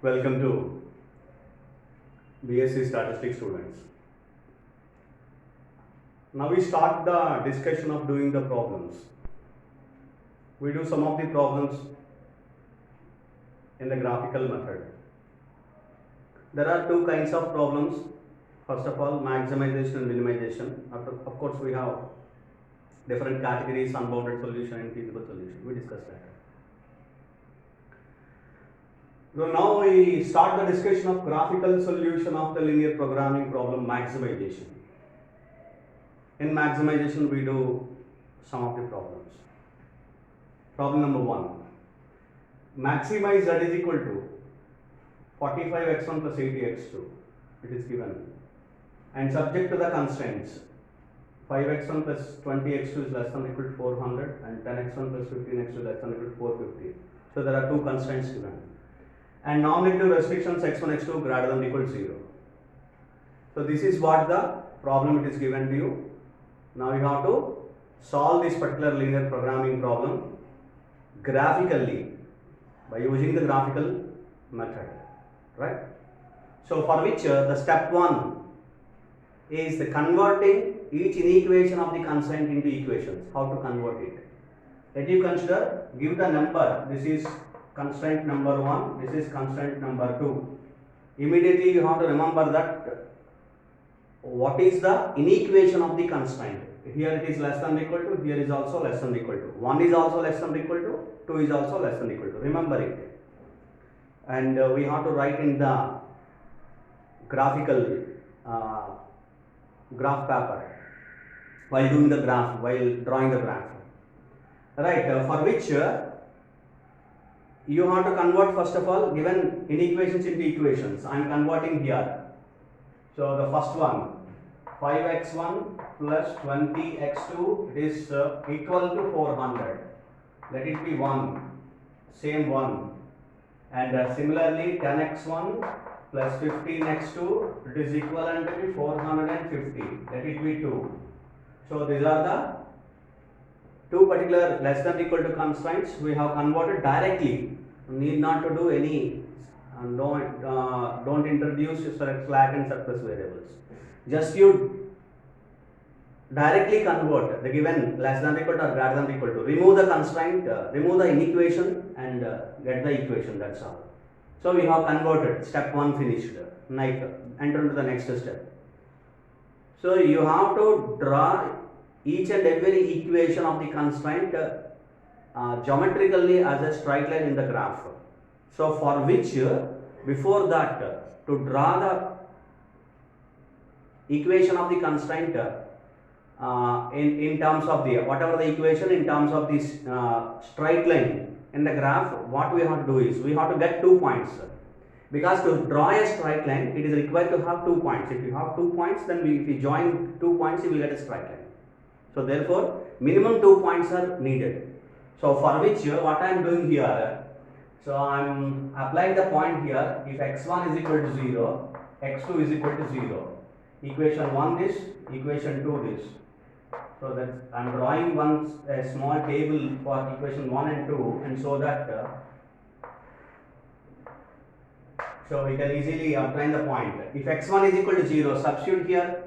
Welcome to BSc Statistics students. Now we start the discussion of doing the problems. We do some of the problems in the graphical method. There are two kinds of problems. First of all, maximization and minimization. Of course, we have different categories: unbounded solution and feasible solution. We discussed that. So now we start the discussion of graphical solution of the linear programming problem maximization. In maximization, we do some of the problems. Problem number 1. Maximize z is equal to 45x1 plus 80x2. It is given. And subject to the constraints, 5x1 plus 20x2 is less than or equal to 400 and 10x1 plus 15x2 is less than or equal to 450. So there are two constraints given. And non-negative restrictions x1, x2 greater than or equal to 0. So this is what the problem it is given to you. Now you have to solve this particular linear programming problem graphically by using the graphical method, right? So for which the step 1 is the converting each inequation of the constraint into equations. How to convert it? Let you consider, give the number. This is constraint number 1, this is constraint number 2. Immediately you have to remember that what is the inequation of the constraint. Here it is less than or equal to, here is also less than or equal to. 1 is also less than or equal to, 2 is also less than or equal to. Remember it. And we have to write in the graphical graph paper while doing the graph, while drawing the graph. Right, for which you have to convert first of all given inequations into equations. I am converting here. So the first one, 5x1 plus 20x2 is equal to 400. Let it be 1, same 1. And similarly 10x1 plus 15x2, it is equivalent to 450. Let it be 2. So these are the two particular less than or equal to constraints we have converted directly. Need not to do any, don't introduce slack and surplus variables. Just you directly convert the given less than or equal to or greater than or equal to. Remove the constraint, remove the inequation and get the equation, that's all. So we have converted, step 1 finished. Like enter into the next step. So you have to draw each and every equation of the constraint geometrically as a straight line in the graph. So for which before that to draw the equation of the constraint in terms of the whatever the equation in terms of this straight line in the graph, what we have to do is we have to get 2 points. Because to draw a straight line, it is required to have 2 points. If you have 2 points, then if you join 2 points, you will get a straight line. So therefore, minimum 2 points are needed. So for which what I am doing here, so I am applying the point here. If x1 is equal to 0, x2 is equal to 0. Equation 1 this, equation 2 this. So that I am drawing a small table for equation 1 and 2, and so that so we can easily obtain the point. If x1 is equal to 0, substitute here.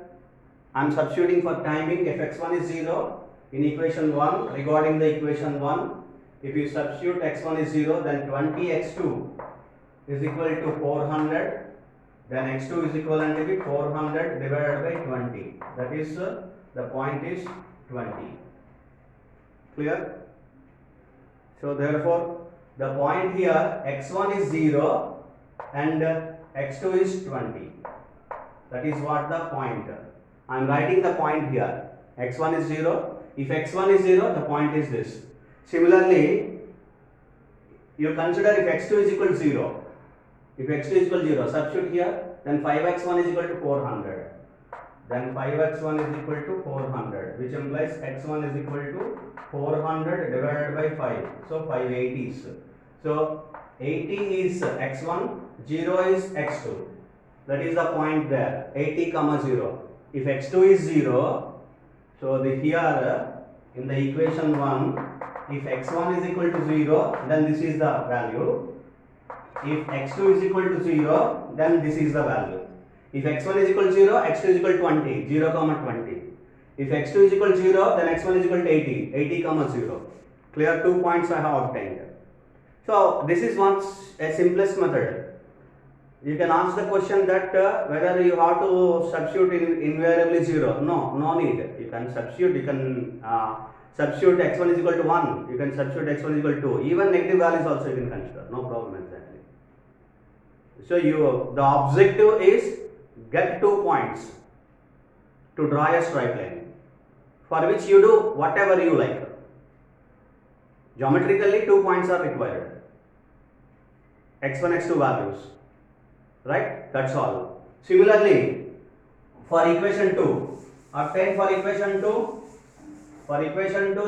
I am substituting for timing. If x1 is 0 in equation 1, regarding the equation 1, if you substitute x1 is 0, then 20x2 is equal to 400, then x2 is equivalent to be 400 divided by 20. That is the point is 20. Clear? So therefore the point here x1 is 0 and x2 is 20. That is what the point. I am writing the point here. x1 is 0. If x1 is 0, the point is this. Similarly, you consider if x2 is equal to 0. If x2 is equal to 0, substitute here, then 5x1 is equal to 400. Then 5x1 is equal to 400, which implies x1 is equal to 400 divided by 5. So 580s. So 80 is x1, 0 is x2. That is the point there, 80 comma 0. If x2 is 0, so here in the equation 1, if x1 is equal to 0, then this is the value. If x2 is equal to 0, then this is the value. If x1 is equal to 0, x2 is equal to 20, 0 comma 20. If x2 is equal to 0, then x1 is equal to 80, 80 comma 0. Clear? 2 points I have obtained. So this is one a simplest method. You can ask the question that whether you have to substitute in invariably 0. No need. You can substitute. You can substitute x1 is equal to 1. You can substitute x1 is equal to 2. Even negative values also you can consider. No problem exactly. So the objective is get 2 points to draw a straight line, for which you do whatever you like. Geometrically 2 points are required. x1, x2 values. Right? That's all. Similarly, for equation 2, obtain for equation 2,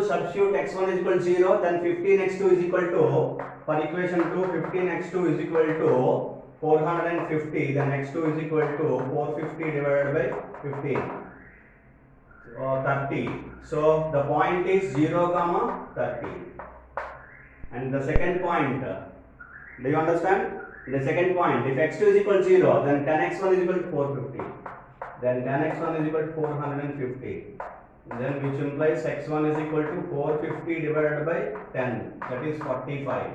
substitute x1 is equal to 0, then 15x2 is equal to, for equation 2, 15x2 is equal to 450, then x2 is equal to 450 divided by 15, or 30. So the point is 0 comma 30. And the second point, do you understand? The second point, if x2 is equal to 0, then tan x1 is equal to 450. Then tan x1 is equal to 450. Then which implies x1 is equal to 450 divided by 10, that is 45.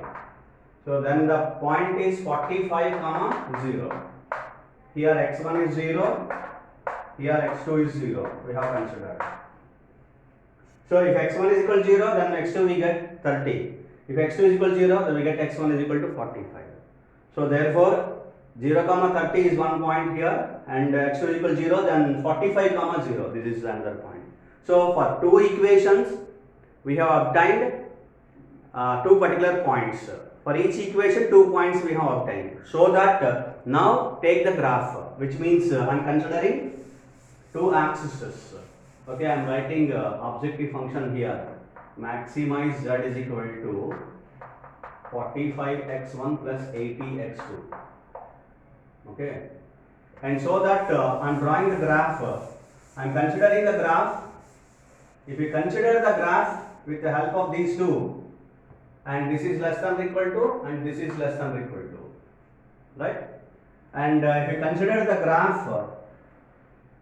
So then the point is 45 comma 0. Here x1 is 0, here x2 is 0. We have considered. So if x1 is equal to 0, then x2 we get 30. If x2 is equal to 0, then we get x1 is equal to 45. So therefore 0 comma 30 is one point here, and x2 is equal to 0, then 45 comma 0, this is another point. So for two equations we have obtained two particular points. For each equation 2 points we have obtained. So that now take the graph, which means I am considering two axes. Okay, I am writing objective function here. Maximize z is equal to 45x1 plus 80x2. Okay, and so that I am drawing the graph. I am considering the graph. If we consider the graph with the help of these two, and this is less than or equal to, and this is less than or equal to, right? And if we consider the graph,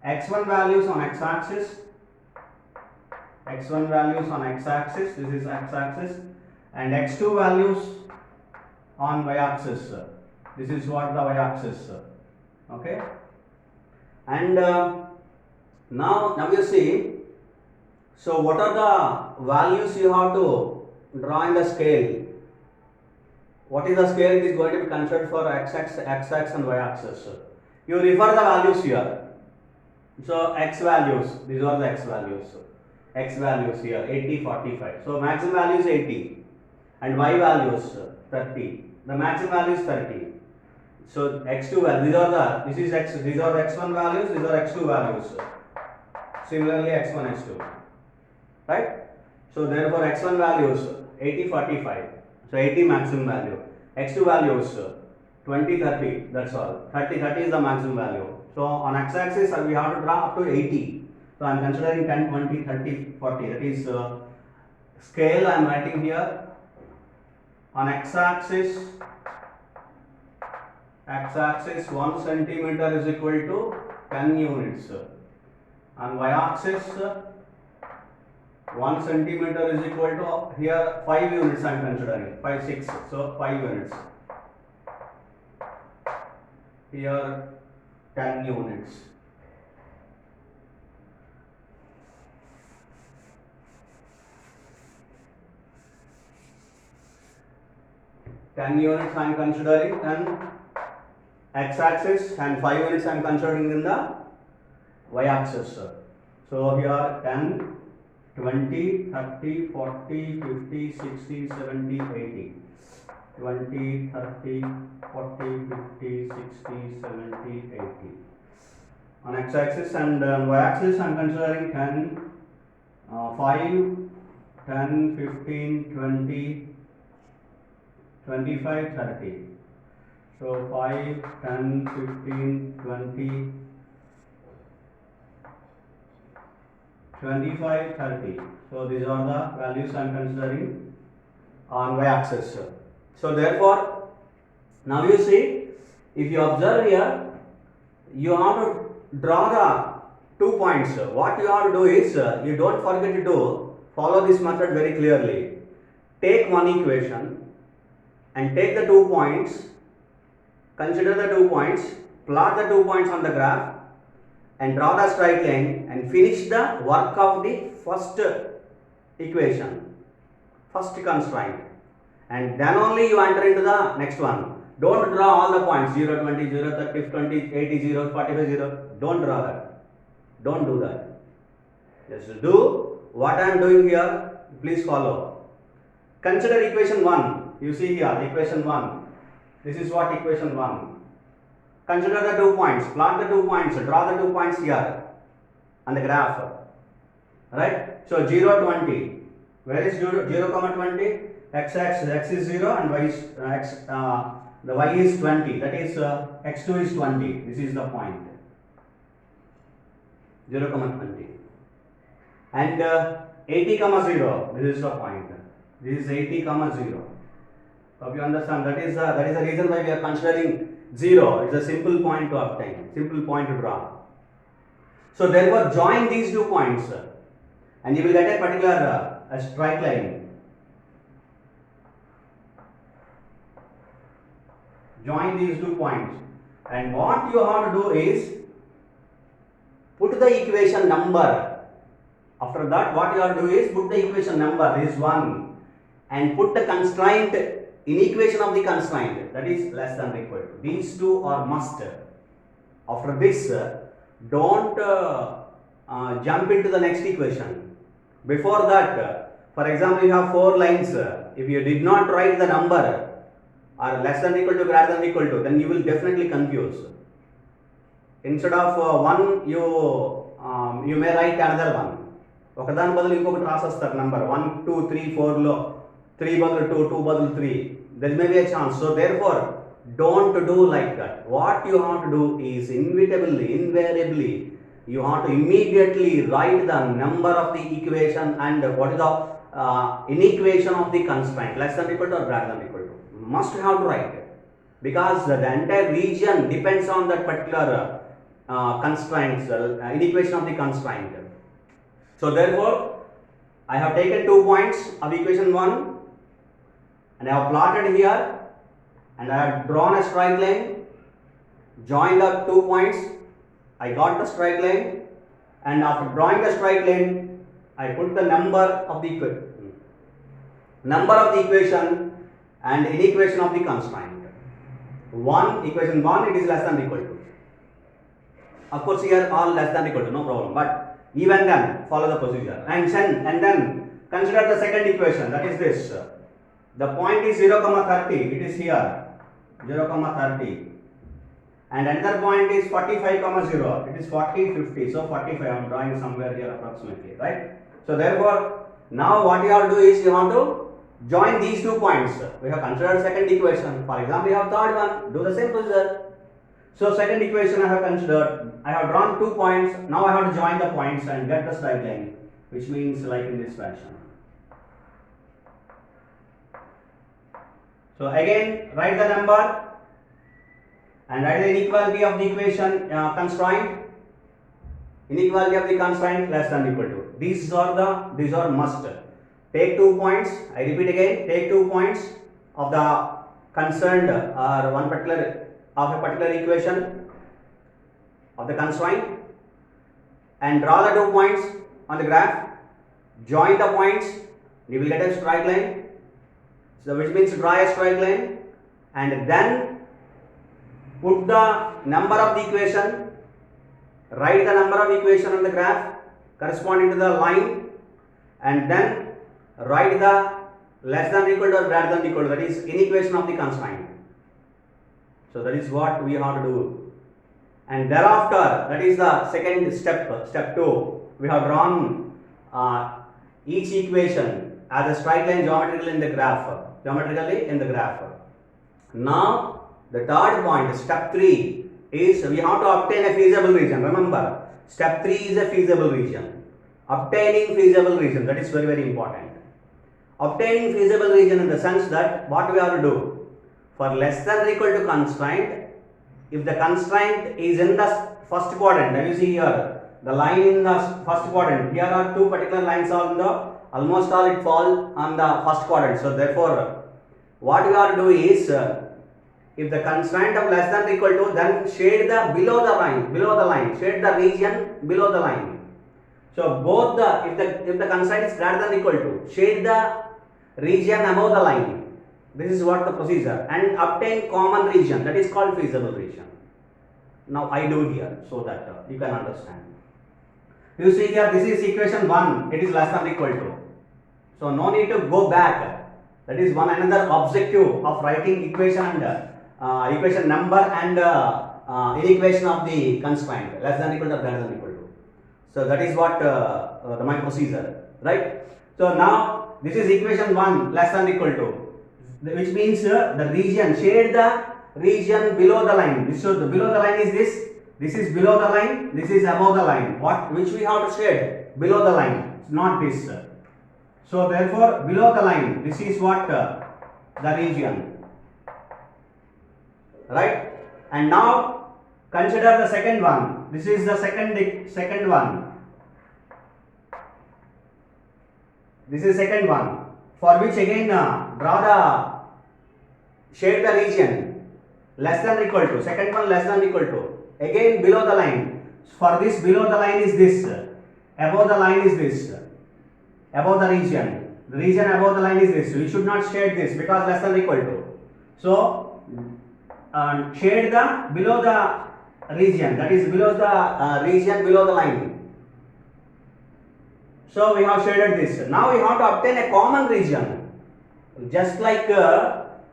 x1 values on x-axis, x1 values on x-axis, this is x-axis, and x2 values on y-axis, this is what the y-axis. Okay, and now you see. So what are the values you have to draw in the scale? What is the scale it is going to be considered for x-axis and y-axis? You refer the values here. So x values, these are the x values. X values here 80, 45. So maximum value is 80, and y values 30. The maximum value is 30. So x2 values, these are the x1 values, these are x2 values. Similarly x1, x2. Right? So therefore x1 values 80, 45. So 80 maximum value. x2 values 20, 30. That's all. 30 is the maximum value. So on x-axis we have to draw up to 80. So I am considering 10, 20, 30, 40. That is scale I am writing here. On x-axis 1 centimeter is equal to 10 units. On y-axis 1 centimeter is equal to, here 5 units I am considering, 5, 6, so 5 units. Here 10 units. I am considering, and x-axis, and 5 units I am considering in the y-axis. So here 10, 20, 30, 40, 50, 60, 70, 80. 20, 30, 40, 50, 60, 70, 80. On x-axis, and y-axis I am considering 10, 5, 10, 15, 20, 25, 30. So 5, 10, 15, 20, 25, 30. So these are the values I am considering on y-axis. So therefore Now you see, if you observe here, you have to draw the 2 points. What you have to do is, you don't forget to follow this method very clearly. Take one equation and take the 2 points, consider the 2 points, plot the 2 points on the graph and draw the straight line and finish the work of the first equation, first constraint, and then only you enter into the next one. Don't draw all the points 0, 20, 0, 30, 20, 80, 0, 45, 0. Don't draw that. Don't do that. Just do what I am doing here. Please follow. Consider equation 1. You see here, equation 1. This is what equation 1. Consider the 2 points. Plot the 2 points. Draw the 2 points here on the graph. Right? So 0, 20. Where is 0, 20? X is 0 and y is the y is 20. That is x2 is 20. This is the point. 0, 20. And 80, 0. This is the point. This is 80, 0. Hope you understand. That is the reason why we are considering 0. It's a simple point to obtain. Simple point to draw. So therefore, join these 2 points, and you will get a particular straight line. Join these 2 points, and what you have to do is put the equation number. After that, what you have to do is put the equation number, this is 1, and put the constraint in equation of the constraint, that is less than or equal to. These 2 are must. After this, don't jump into the next equation. Before that, for example, you have 4 lines. If you did not write the number or less than or equal to, greater than or equal to, then you will definitely confuse. Instead of 1, you may write another one. ఒకదాని బదులు ఇంకొకటి రాసేస్తారు number 1 2 3 4 లో 3 బదులు 2 2 బదులు 3. there may be a chance. So therefore, don't do like that. What you have to do is invariably you have to immediately write the number of the equation and what is the inequation of the constraint, less than or equal to or greater than or equal to. Must have to write it, because the entire region depends on that particular constraints, inequation of the constraint. So therefore, I have taken 2 points of equation 1 and I have plotted here and I have drawn a straight line, joined the 2 points, I got the straight line, and after drawing the straight line, I put the number of the equation and inequation of the constraint. Equation 1, it is less than or equal to. Of course, here all less than or equal to, no problem. But even then, follow the procedure. And then consider the second equation, that is this. The point is 0, 30. It is here. 0, 30. And another point is 45, 0. It is 40, 50. So 45, I am drawing somewhere here approximately, right? So therefore, now what you have to do is you have to join these 2 points. We have considered second equation. For example, you have third one. Do the same procedure. So second equation I have considered. I have drawn 2 points. Now I have to join the points and get the straight line, which means like in this fashion. So again, write the number and write the inequality of the equation constraint. Inequality of the constraint less than or equal to. These are must. Take 2 points. I repeat again. Take 2 points of the concerned or of a particular equation of the constraint and draw the 2 points on the graph. Join the points. You will get a straight line. So which means draw a straight line and then put the number of the equation. Write the number of equation on the graph corresponding to the line, and then write the less than or equal to or greater than or equal to, that is inequation of the constraint. So that is what we have to do. And thereafter, that is the second step, step 2. We have drawn each equation as a straight line geometrically in the graph. Now, the third point, step 3, is we have to obtain a feasible region. Remember, step 3 is a feasible region. Obtaining feasible region, that is very, very important. Obtaining feasible region in the sense that what we have to do. For less than or equal to constraint, if the constraint is in the first quadrant, you see here the line in the first quadrant. Here are two particular lines on the almost all it fall on the first quadrant. So therefore, what we have to do is if the constraint of less than or equal to, then shade the below the line, shade the region below the line. So both the if the constraint is greater than or equal to, shade the region above the line. This is what the procedure, and obtain common region, that is called feasible region. Now I do here so that you can understand. You see here, this is equation 1, it is less than or equal to. So no need to go back. That is one another objective of writing equation and equation number and equation of the constraint, less than or equal to or greater than or equal to. So that is what my procedure, right? So now this is equation 1, less than or equal to, which means the region, shade the region below the line. So the below the line is this is below the line, this is above the line. Which we have to shade? Below the line, not this. So therefore below the line, this is what the region, right? And now consider the second one. This is the second one. This is second one, for which again draw the shade the region less than or equal to, second one less than or equal to, again below the line. For this below the line is this, above the line is this, above the region above the line is this. We should not shade this because less than or equal to. So shade the below the region, that is below the region below the line. So we have shaded this. Now we have to obtain a common region. Just like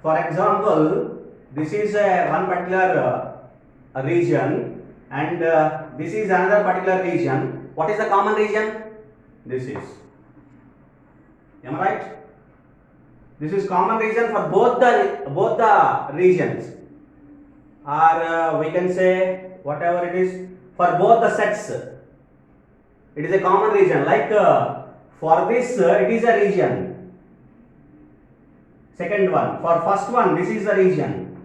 for example, this is one particular region and this is another particular region. What is the common region? This is. Am I right? This is common region for both the regions, or we can say whatever it is for both the sets. It is a common region. Like for this, it is a region. Second one. For first one, this is the region.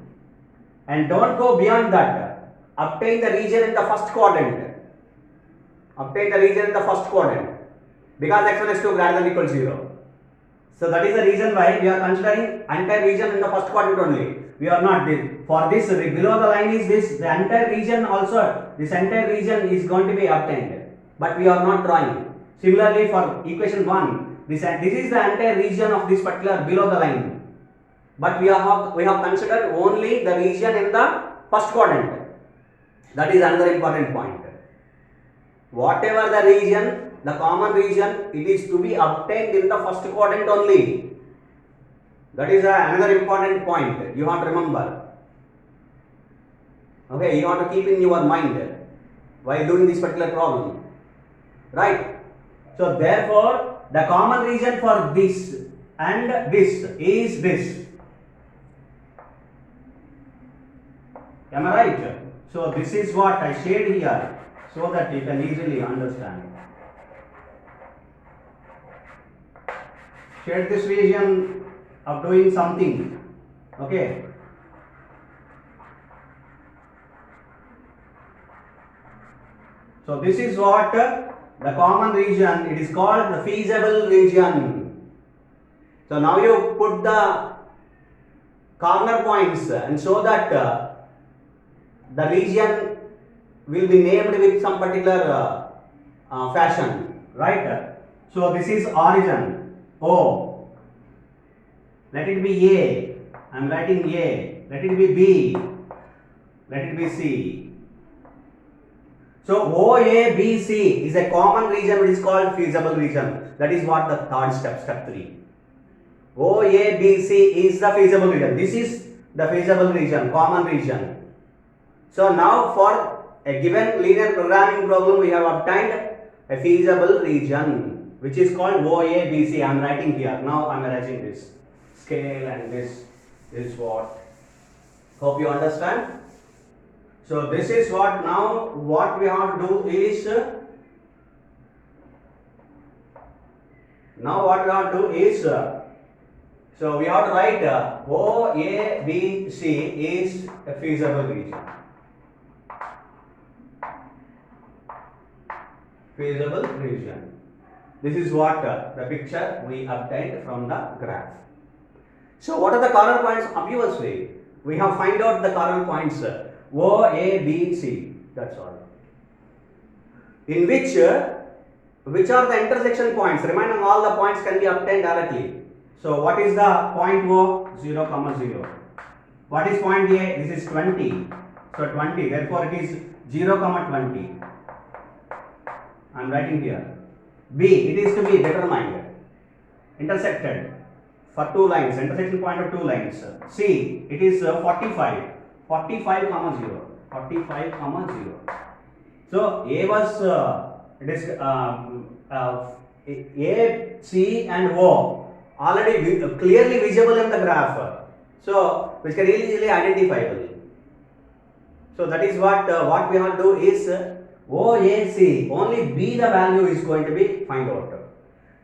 And don't go beyond that. Obtain the region in the first quadrant. Obtain the region in the first quadrant. Because x1 x2 greater than or equal to 0. So that is the reason why we are considering entire region in the first quadrant only. We are not this. For this, below the line is this. The entire region also, this entire region is going to be obtained. But we are not drawing. Similarly for equation 1, this is the entire region of this particular below the line. But we have considered only the region in the first quadrant. That is another important point. Whatever the region, the common region, it is to be obtained in the first quadrant only. That is another important point you have to remember. Okay, you have to keep in your mind while doing this particular problem. Right? So therefore, the common region for this and this is this. Am I right? So this is what I shade here so that you can easily understand. Shade this region of doing something. Okay. So this is what the common region, it is called the feasible region. So now you put the corner points and show that the region will be named with some particular fashion, right? So this is origin, O. Let it be A. I am writing A. Let it be B. Let it be C. So OABC is a common region which is called feasible region. That is what the third step, step 3. OABC is the feasible region. This is the feasible region, common region. So now for a given linear programming problem, we have obtained a feasible region which is called OABC. I am writing here. Now I am writing this scale and this is what. Hope you understand. So this is what now what we have to do is So we have to write O, A, B, C is a feasible region. Feasible region. This is what the picture we obtained from the graph. So what are the corner points? Obviously, we have find out the corner points O, A, B, C. That's all. In which are the intersection points? Remaining all the points can be obtained directly. So what is the point O? 0, 0. What is point A? This is 20. So 20. Therefore it is 0, 20. I am writing here. B, it is to be determined. Intersected for two lines. Intersection point of two lines. C, it is 45. 45, 0. 45, 0. So A was A, C and O already clearly visible in the graph. So which can easily identifiable. So that is what we have to do is OAC, only B the value is going to be find out.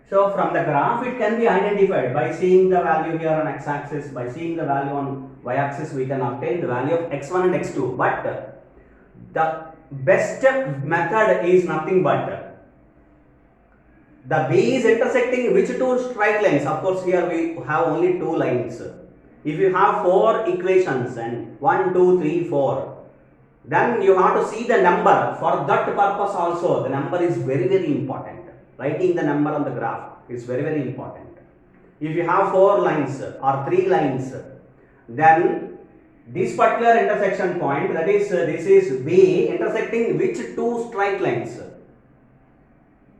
So from the graph it can be identified by seeing the value here on x-axis, by seeing the value on y-axis we can obtain the value of x1 and x2. But the best method is nothing but the B is intersecting which two straight lines. Of course here we have only two lines. If you have four equations and 1, 2, 3, 4, then you have to see the number. For that purpose also the number is very important. Writing the number on the graph is very important. If you have 4 lines or 3 lines, then this particular intersection point, that is this is B intersecting which two straight lines.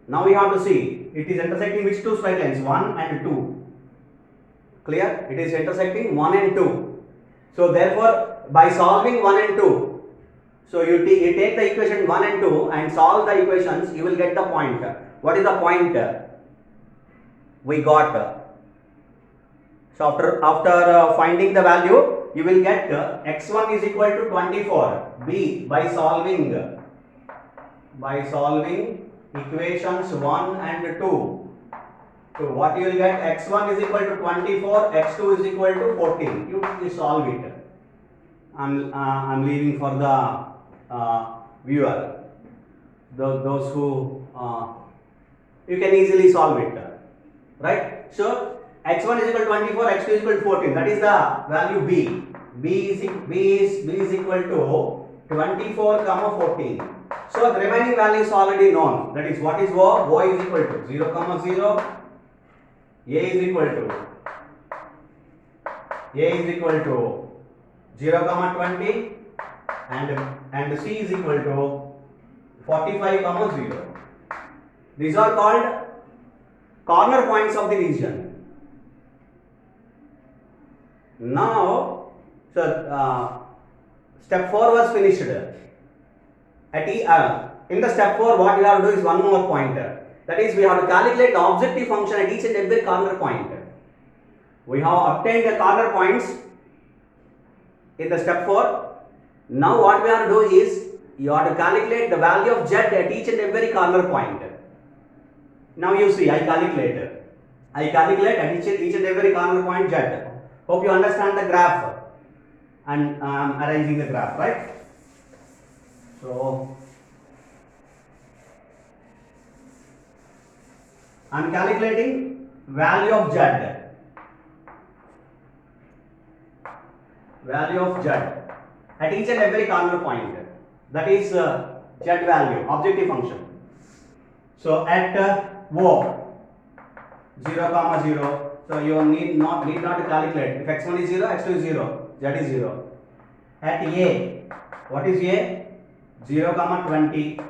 Now we have to see it is intersecting which two straight lines, 1 and 2. Clear? It is intersecting 1 and 2. So therefore by solving 1 and 2, so you take the equation 1 and 2 and solve the equations, you will get the point. What is the point we got? So after finding the value, you will get x1 is equal to 24. B by solving equations 1 and 2. So what you will get, x1 is equal to 24, x2 is equal to 14. You solve it. I'm leaving for the viewer. Those who you can easily solve it, right? So x1 is equal to 24, x2 is equal to 14. That is the value B. B is equal to 24, 14. So the remaining value is already known. That is what is O? O is equal to 0, 0. A is equal to 0, 20, and C is equal to 45, 0. These are called corner points of the region. Now, so step 4 was finished. In the step 4, what we have to do is one more pointer. That is, we have to calculate the objective function at each and every corner point. We have obtained the corner points in the step 4. Now what we have to do is, you have to calculate the value of z at each and every corner point. Now you see, I calculate at each and every corner point z. Hope you understand the graph, and I am arranging the graph, right? So I am calculating value of z. Value of z at each and every corner point. That is z value, objective function. So at O 0, 0. So you need not to calculate. If x1 is 0, x2 is 0, z is 0. At A, what is A? 0, 20.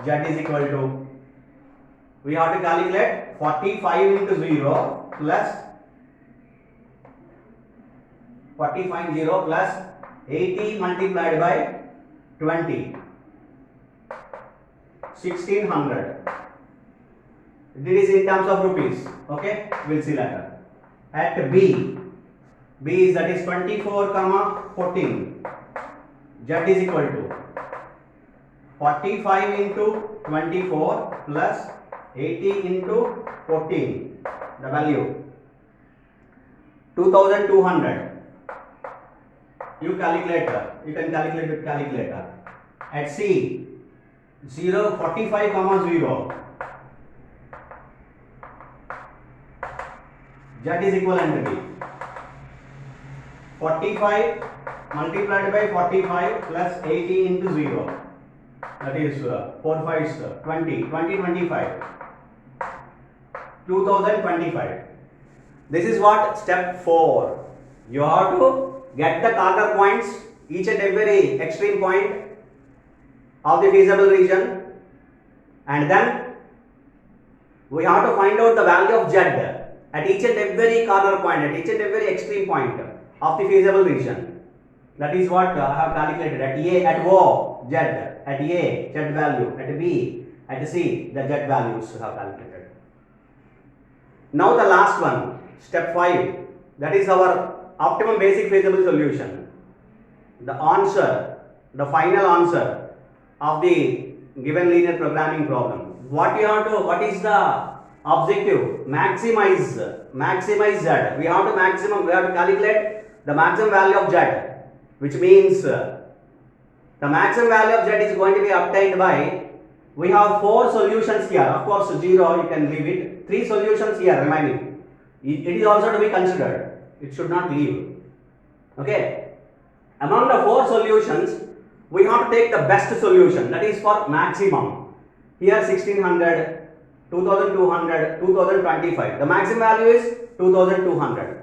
Z is equal to, we have to calculate 45 into 0 plus 45 0 plus 80 multiplied by 20, 1600. This is in terms of rupees. Okay, we'll see later. At B is, that is 24, 14. Z is equal to 45 into 24 plus 80 into 14. The value 2200. You can calculate with calculator. At C, 0, 45, 0. Z is equivalent to B. 45 multiplied by 45 plus 80 into 0. That is 4 5 20, 25. 2025. This is what step 4. You have to get the corner points, each and every extreme point of the feasible region, and then we have to find out the value of Z at each and every corner point, at each and every extreme point of the feasible region. That is what I have calculated at A, at O, Z, at A, Z value, at B, at C, the Z values have calculated. Now the last one, step 5, that is our optimum basic feasible solution. The answer, the final answer of the given linear programming problem. What is the objective? Maximize Z. We have to calculate the maximum value of Z, which means the maximum value of Z is going to be obtained by, we have 4 solutions here. Of course 0 you can leave it. 3 solutions here remaining. It is also to be considered. It should not leave. Okay. Among the 4 solutions, we have to take the best solution, that is for maximum. Here 1600, 2200, 2025. The maximum value is 2200.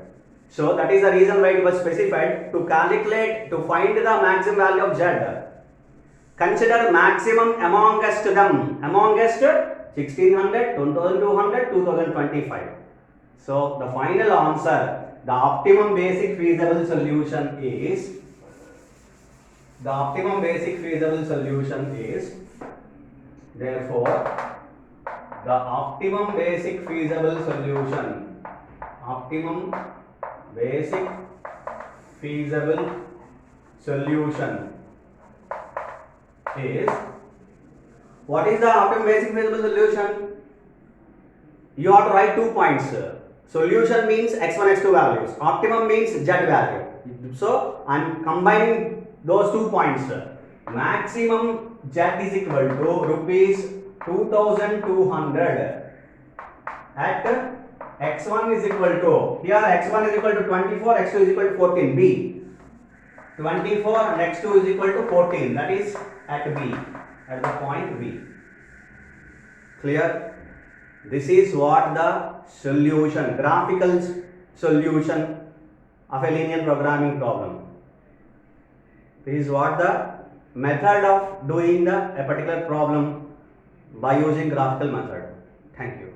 So that is the reason why it was specified to calculate, to find the maximum value of Z. Consider maximum amongst them, amongst 1600, 2200, 2025. So the final answer, the optimum basic feasible solution is, therefore the optimum basic feasible solution is, what is the optimum basic feasible solution? You have to write 2 points. Solution means x1, x2 values. Optimum means Z value. So I am combining those 2 points. Maximum Z is equal to rupees 2200 at x1 is equal to, here x1 is equal to 24, x2 is equal to 14, B. 24 and x2 is equal to 14, that is at B, at the point B. Clear? This is what the solution, graphical solution of a linear programming problem. This is what the method of doing a particular problem by using graphical method. Thank you.